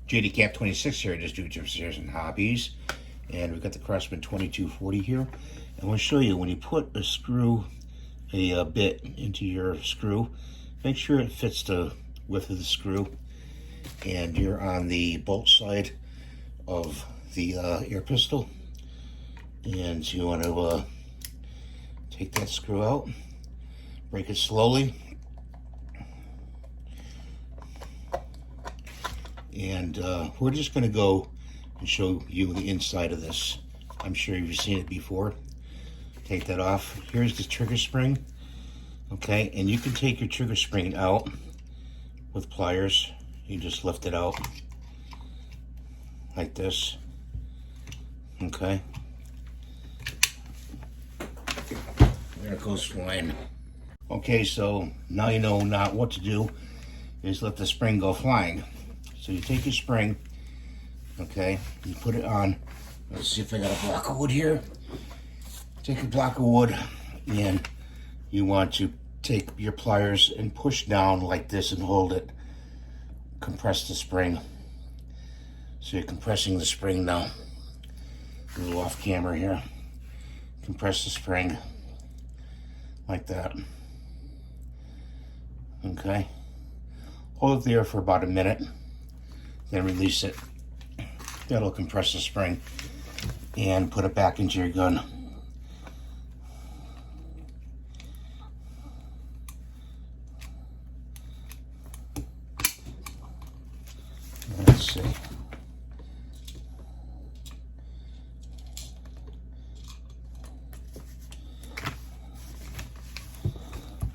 JD Cap 26 here, just do it upstairs and hobbies. And we've got the Crosman 2240 here. And we'll show you when you put a screw, a bit into your screw, make sure it fits the width of the screw. And you're on the bolt side of the air pistol. And you want to take that screw out, break it slowly. And we're just going to go and show you the inside of this. I'm sure you've seen it before. Take that off. Here's the trigger spring. Okay, and you can take your trigger spring out with pliers. You just lift it out like this. Okay. There it goes flying. Okay, so now you know not what to do is let the spring go flying. So you take your spring, okay, you put it on. Let's see if I got a block of wood here. Take a block of wood, and you want to take your pliers and push down like this and hold it. Compress the spring. So you're compressing the spring now. A little off camera here. Compress the spring like that. Okay. Hold it there for about a minute. Then release it. That'll compress the spring and put it back into your gun. Let's see.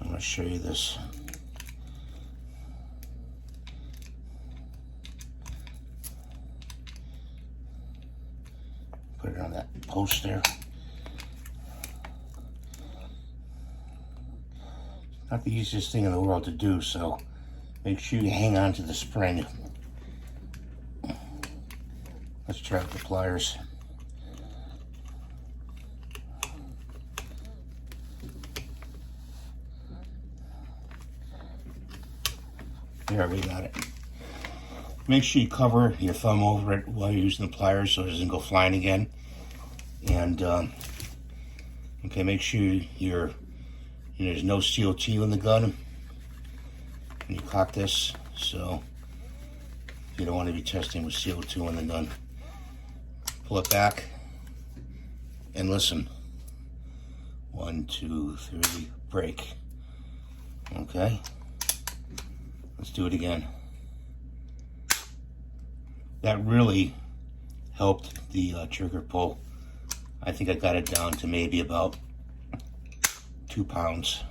I'm going to show you this. Put it on that post there. Not the easiest thing in the world to do, so make sure you hang on to the spring. Let's try with the pliers. There, we got it. Make sure you cover your thumb over it while you're using the pliers so it doesn't go flying again. And okay, make sure there's no CO2 in the gun when you cock this, so you don't want to be testing with CO2 in the gun. Pull it back and listen. 1, 2, 3, break. Okay, let's do it again. That really helped the trigger pull. I think I got it down to maybe about 2 pounds.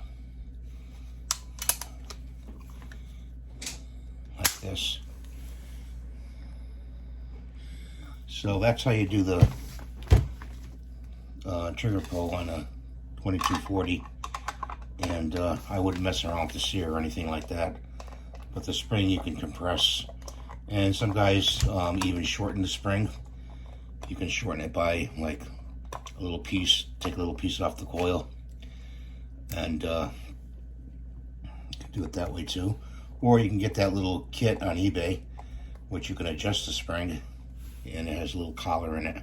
Like this. So that's how you do the trigger pull on a 2240. And I wouldn't mess around with the sear or anything like that. But the spring you can compress. And some guys even shorten the spring. You can shorten it by like a little piece, take a little piece off the coil, and you can do it that way too. Or you can get that little kit on eBay, which you can adjust the spring, and it has a little collar in it.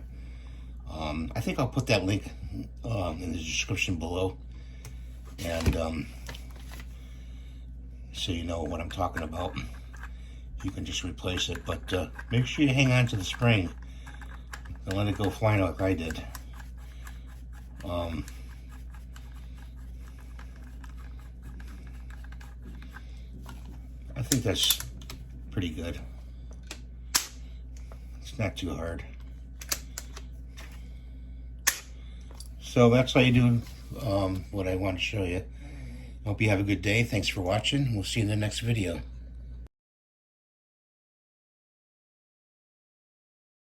I think I'll put that link in the description below, and so you know what I'm talking about. You can just replace it, but make sure you hang on to the spring. Don't let it go flying like I did. I think that's pretty good. It's not too hard. So that's how you do what I want to show you. Hope you have a good day. Thanks for watching. We'll see you in the next video.